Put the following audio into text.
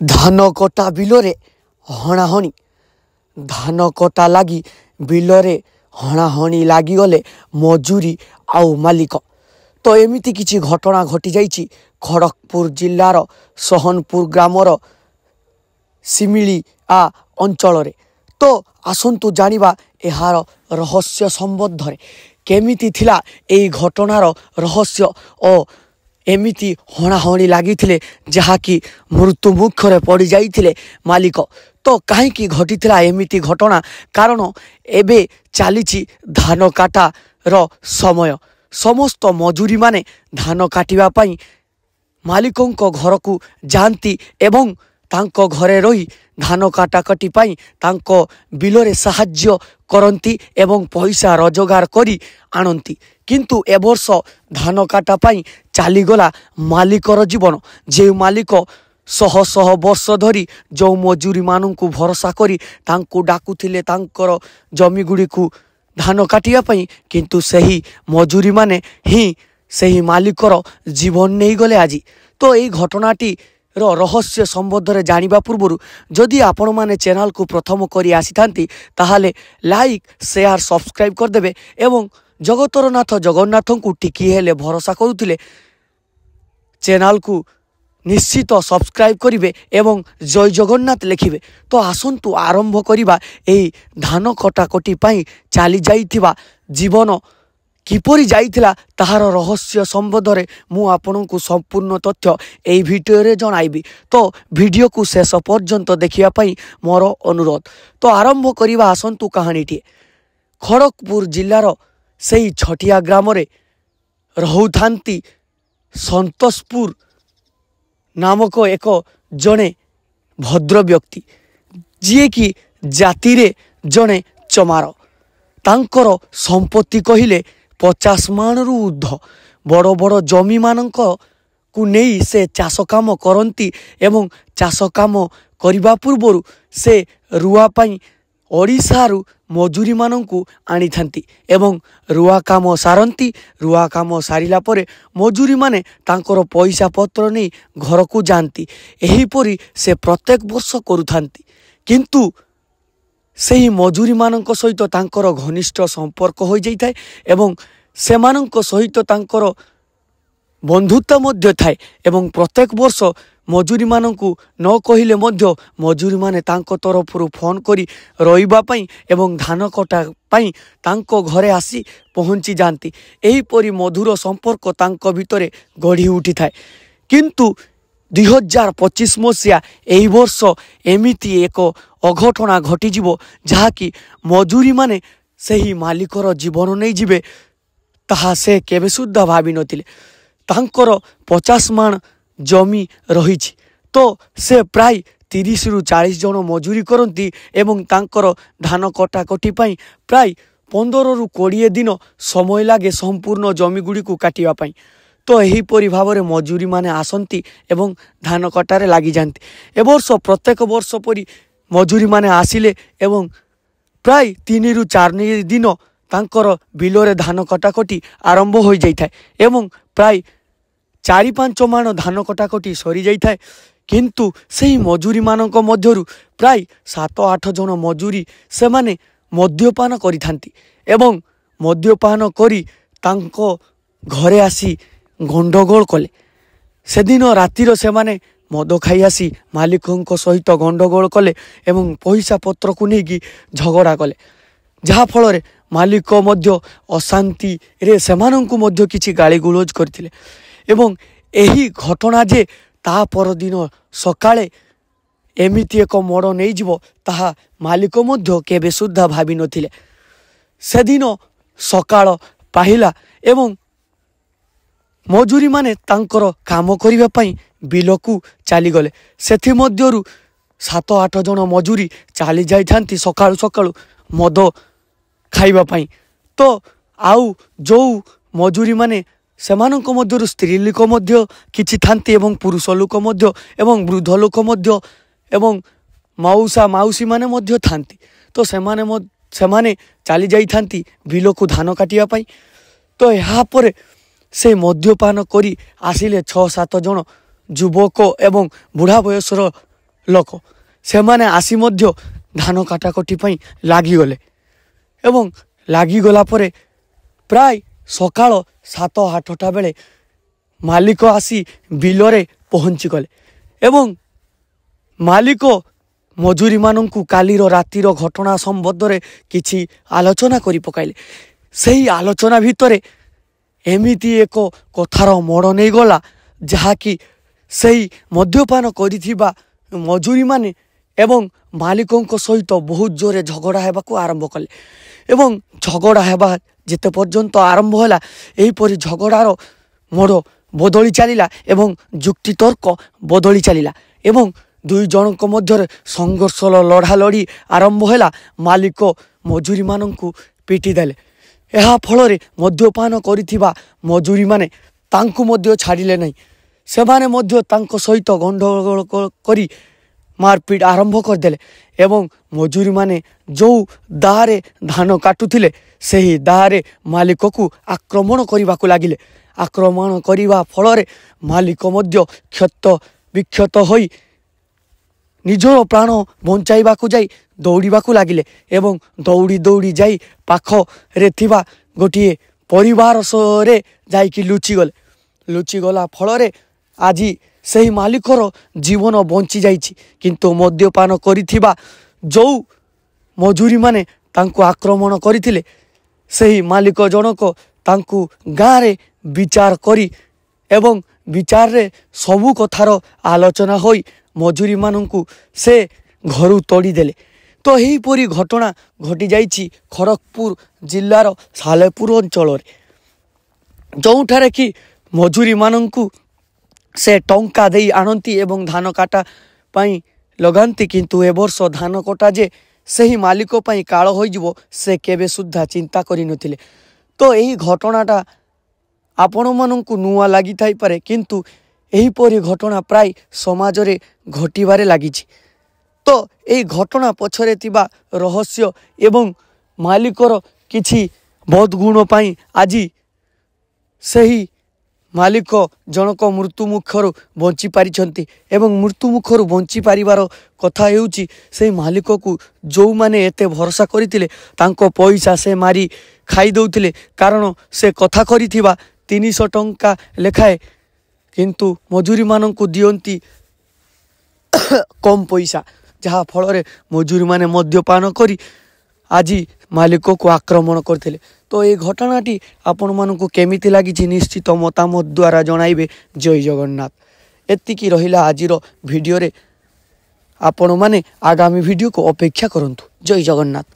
धान कटा बिलरे हणाहणी धान कटा लगी बिलरे हणाहणी लगिगले मजूरी आउ मालिक। तो एमिति किछि घटना घटी जाइछि खड़गपुर जिल्लार सहनपुर ग्रामर सिमिलिया अंचल। तो आसंतु जानिबा एहार रहस्य संबंध रे केमिति थिला एई घटनार रहस्य ओ एमिति हणाहणी लगी जहाँकि मृत्यु मुखरे पड़ जाइथिले मालिक। तो कहीं घटीला एमिति घटना कारण एबे चली धान काटार समय समस्त मजूरी माने धान काटिबा पई मालिकों घर को जाती एवं तांको घरे रही धान काटाकटी पाई तांको बिलरे साहाय्य करती एवं पैसा रोजगार करी आणती। किंतु ए वर्ष धान काटा पाई चलीगला मालिकर जीवन। जे मालिक शह शह वर्ष धरी जो मजूरी मानू भरोसा करी तांको डाकुथिले तांकर जमी गुड़ी को धान काटिया पाई, किंतु सही मजूरी माने ही सही मालिकर जीवन नहीं गले आज। तो यही घटनाटी रहस्य संबंध में जानिबा पूर्व जदि आपण माने चैनल को प्रथम करी आसी थांती ताहाले लाइक शेयर सब्सक्राइब करदेबे एवं जगतर नाथ जगन्नाथ को टिकी हेले भरोसा करुथिले चैनल को निश्चित सब्सक्राइब करिवे एवं जय जगन्नाथ लिखिबे। तो आसंतु आरंभ करिबा एई धान कटाकटी पाई चली जाइथिबा जीवन किपरि जाइथिला ताहार रहस्य संबंध में मु आपनकु संपूर्ण तथ्य एई भिडियो रे जणाइबी। तो भिडियो को शेष पर्यंत देखिया पाई मोर अनुरोध। तो आरंभ करिबा आसंतु कहानीटी। खड़गपुर जिल्लार सेई छटिया ग्राम रे रहुथांती संतोषपुर नामक एक जड़े भद्र व्यक्ति जी कि जाति रे जड़े चमार। तांकर संपत्ति कहिले 50 मान रु ऊर्ध्व बड़ बड़ जमी मानक को नहीं से चाष काम करती एवं चाष काम करने पूर्व से रुआ पाई ओडिशारू मजूरी मानू आनी थांती एवं रुआ काम सारती। रुआ काम सारिला परे मजूरी माने तांकर पैसा पत्र नहीं घर को जाती। एहीपरी से प्रत्येक वर्ष करुथांती। किंतु सही मजूरी मानक सहित तांकर घनिष्ठ संपर्क हो जाइए एवं सेमानक सहित तांकर बंधुता मध्य थाए एवं प्रत्येक वर्ष मजूरी मानू न कहिले मध्य मजूरी माने तांको तरफरु फोन करी रहिबा पई एवं धान कटा पई तांको घरे आसी पहुंची जाती। एहीपरि मधुर संपर्क तांको भितरे गढ़ी उठी थाए। किंतु 2025 मसीहा एही वर्ष एमिति एक अघटना घटीजिवो जहाँकि मजूरी माने सही मालिकर जीवन नहीं जिवे ताहा से केबे सुद्धा भावी नथिले। तांकर 50 मान जमी रही। तो से प्राय 30 रु 40 जन मजूरी करती एवं तांकर धान कटाकटी पाई प्राय 15 रु 20 दिन समय लगे संपूर्ण जमी गुड़ी को काटिबा पाई। तो एहीपरि भाव में मजूरी माने आसंती एवं धान कटारे लगी जाती। ए वर्ष प्रत्येक वर्ष परी मजूरी माने आसिले एवं प्राय 3 रु 4 दिन तांकर बिलरे धान कटाकटी आरंभ हो जाइए एवं प्राय 4-5 मान धान कटाकटी सरी जाइए। किंतु सही मजूरी मानक मध्यरु प्राय 7-8 जन मजूरी से माने मद्यपान करिथांती एवं मद्यपान करी तांको घरे आसी गंडगोल कले। से दिन रातिर से माने मद खाई आसी मालिकों सहित गंडगोल कले एवं पैसा पत्र को लेकिन झगड़ा कले, जहा फल मालिक मध्य अशांति रे सेमानंकु मध्य किछि गाली गुलोज करथिले एवं एही घटना जे ता पर दिन सकाळे एमिति एक मोड़ नहीं जीवो ताहा मालिक मध्य केबे सुद्धा भावी नथिले। से दिन सकाळ पाहिला एवं मजूरी माने तांकर काम करिबा पई बिलकू चली गले। सेथि मध्यरु 7-8 जन मजूरी चली जाई थांती सकाळु सकाळु मद खाइबा पाई। तो आउ जो मजूरी माने सेमानक मध्यरु स्त्री लोक मध्य किछि थांती एवं पुरुष लोक मध्य एवं वृद्ध लोक मध्य एवं मौसा मौसी माने मध्य थांती। तो सेमाने चली जाई थांती बिलकू धान काटिया पाई। तो यहाँ पर से मद्यपान करी आसिले 6-7 जन युवक एवं बुढ़ा बयसर ଲୋକ ସେମାନେ ଆସି ମଧ୍ୟ ଧାନ କାଟାକଟି ପାଇଁ ଲାଗିଗଲେ ଏବଂ ଲାଗିଗଲା ପରେ ପ୍ରାୟ ସକାଳ 7-8ଟା ବେଳେ ମାଲିକ ଆସି ବିଲରେ ପହଞ୍ଚିଗଲେ ଏବଂ ମାଲିକ ମଜୁରୀମାନଙ୍କୁ କାଲିର ରାତିର ଘଟଣା ସମ୍ବନ୍ଧରେ କିଛି ଆଲୋଚନା କରି ପକାଇଲେ। ସେହି ଆଲୋଚନା ଭିତରେ ଏମିତି ଏକ କଥାର ମୋଡ଼ ନେଇଗଲା ଯାହାକି ସେହି ମଦ୍ୟପାନ କରିଥିବା ମଜୁରୀମାନେ ଏବଂ ମାଲିକଙ୍କ ସହିତ ବହୁତ ଜୋରରେ ଝଗଡ଼ା ହେବାକୁ ଆରମ୍ଭ କଲେ ଏବଂ ଝଗଡ଼ା ହେବା ଯେତେ ପର୍ଯ୍ୟନ୍ତ ଆରମ୍ଭ ହେଲା ଏହିପରି ଝଗଡ଼ାର ମୋଡ଼ ବଦଳି ଚାଲିଲା ଏବଂ ଯୁକ୍ତିତର୍କ ବଦଳି ଚାଲିଲା ଏବଂ ଦୁଇ ଜଣଙ୍କ ମଧ୍ୟରେ ସଂଘର୍ଷ ଲଢ଼ାଲଢ଼ି ଆରମ୍ଭ ହେଲା। ମାଲିକ ମଜୁରୀମାନଙ୍କୁ ପିଟି ଦେଲେ। ଏହା ଫଳରେ ମଦ୍ୟପାନ କରିଥିବା ମଜୁରୀମାନେ ତାଙ୍କୁ ମଧ୍ୟ ଛାଡ଼ିଲେ ନାହିଁ। ସେମାନେ ମଧ୍ୟ ତାଙ୍କ ସହିତ ଗଣ୍ଡଗୋଳ କରି ମାରପିଟ ଆରମ୍ଭ କରିଦେଲେ ଏବଂ ମଜୁରୀମାନେ ଯେଉଁ ଦାଆରେ ଧାନ କାଟୁଥିଲେ ସେହି ଦାଆରେ ମାଲିକକୁ ଆକ୍ରମଣ କରିବାକୁ ଲାଗିଲେ। ଆକ୍ରମଣ କରିବା ଫଳରେ ମାଲିକ ମଧ୍ୟ କ୍ଷତ ବିକ୍ଷତ ହୋଇ ନିଜର ପ୍ରାଣ ବଞ୍ଚାଇବାକୁ ଯାଇ ଦୌଡ଼ିବାକୁ ଲାଗିଲେ ଏବଂ ଦୌଡ଼ି ଦୌଡ଼ି ଯାଇ ପାଖରେ ଥିବା ଗୋଟିଏ ପରିବାର ସହରେ ଯାଇକି ଲୁଚିଗଲା ଫଳରେ ଆଜି ସେହି ମାଲିକର ଜୀବନ ବଞ୍ଚିଯାଇଛି। କିନ୍ତୁ ମଦ୍ୟପାନ କରିଥିବା ଯେଉଁ ମଜୁରୀମାନେ ତାଙ୍କୁ ଆକ୍ରମଣ କରିଥିଲେ ସେହି ମାଲିକ ଜଣକ ତାଙ୍କୁ ଗାଁରେ ବିଚାର କରି ଏବଂ ବିଚାରରେ ସବୁ କଥାର ଆଲୋଚନା ହୋଇ ମଜୁରୀମାନଙ୍କୁ ସେ ଘରୁ ତଡ଼ିଦେଲେ। ତ ଏହିପରି ଘଟଣା ଘଟିଯାଇଛି ଖଡ଼ଗପୁର ଜିଲ୍ଲାର ସାଲେପୁର ଅଞ୍ଚଳରେ, ଯେଉଁଠାରେ କି ମଜୁରୀମାନଙ୍କୁ ସେ ଟଙ୍କା ଦେଇ ଆଣନ୍ତି ଏବଂ ଧାନ କାଟା ପାଇଁ ଲଗାନ୍ତି। କିନ୍ତୁ ଏ ବର୍ଷ ଧାନ କଟା ଯେ ସେହି ମାଲିକ ପାଇଁ କାଳ ହୋଇଯିବ ସେ କେବେ ସୁଦ୍ଧା ଚିନ୍ତା କରିନଥିଲେ। ତ ଏହି ଘଟଣାଟା ଆପଣମାନଙ୍କୁ ନୂଆ ଲାଗିଥାଇପାରେ କିନ୍ତୁ ଏହିପରି ଘଟଣା ପ୍ରାୟ ସମାଜରେ ଘଟିବାରେ ଲାଗିଛି। ତ ଏହି ଘଟଣା ପଛରେ ଥିବା ରହସ୍ୟ ଏବଂ ମାଲିକର କିଛି ବଦ ଗୁଣ ପାଇଁ ଆଜି ସେହି ମାଲିକ ଜଣକ ମୃତ୍ୟୁ ମୁଖରୁ ବଞ୍ଚି ପାରିଛନ୍ତି ଏବଂ ମୃତ୍ୟୁ ମୁଖରୁ ବଞ୍ଚି ପାରିବାର କଥା ହେଉଛି ସେହି ମାଲିକକୁ ଯେଉଁମାନେ ଏତେ ଭରସା କରିଥିଲେ ତାଙ୍କ ପଇସା ସେ ମାରି ଖାଇ ଦେଉଥିଲେ। କାରଣ ସେ କଥା କରିଥିବା 300 ଟଙ୍କା ଲେଖାଏ କିନ୍ତୁ ମଜୁରୀମାନଙ୍କୁ ଦିଅନ୍ତି କମ୍ ପଇସା, ଯାହାଫଳରେ ମଜୁରୀମାନେ ମଦ୍ୟପାନ କରି ଆଜି ମାଲିକକୁ ଆକ୍ରମଣ କରିଥିଲେ। ତ ଏହି ଘଟଣାଟି ଆପଣମାନଙ୍କୁ କେମିତି ଲାଗିଛି ନିଶ୍ଚିତ ମତାମତ ଦ୍ୱାରା ଜଣାଇବେ। ଜୟ ଜଗନ୍ନାଥ। ଏତିକି ରହିଲା ଆଜିର ଭିଡ଼ିଓରେ। ଆପଣମାନେ ଆଗାମୀ ଭିଡ଼ିଓକୁ ଅପେକ୍ଷା କରନ୍ତୁ। ଜୟ ଜଗନ୍ନାଥ।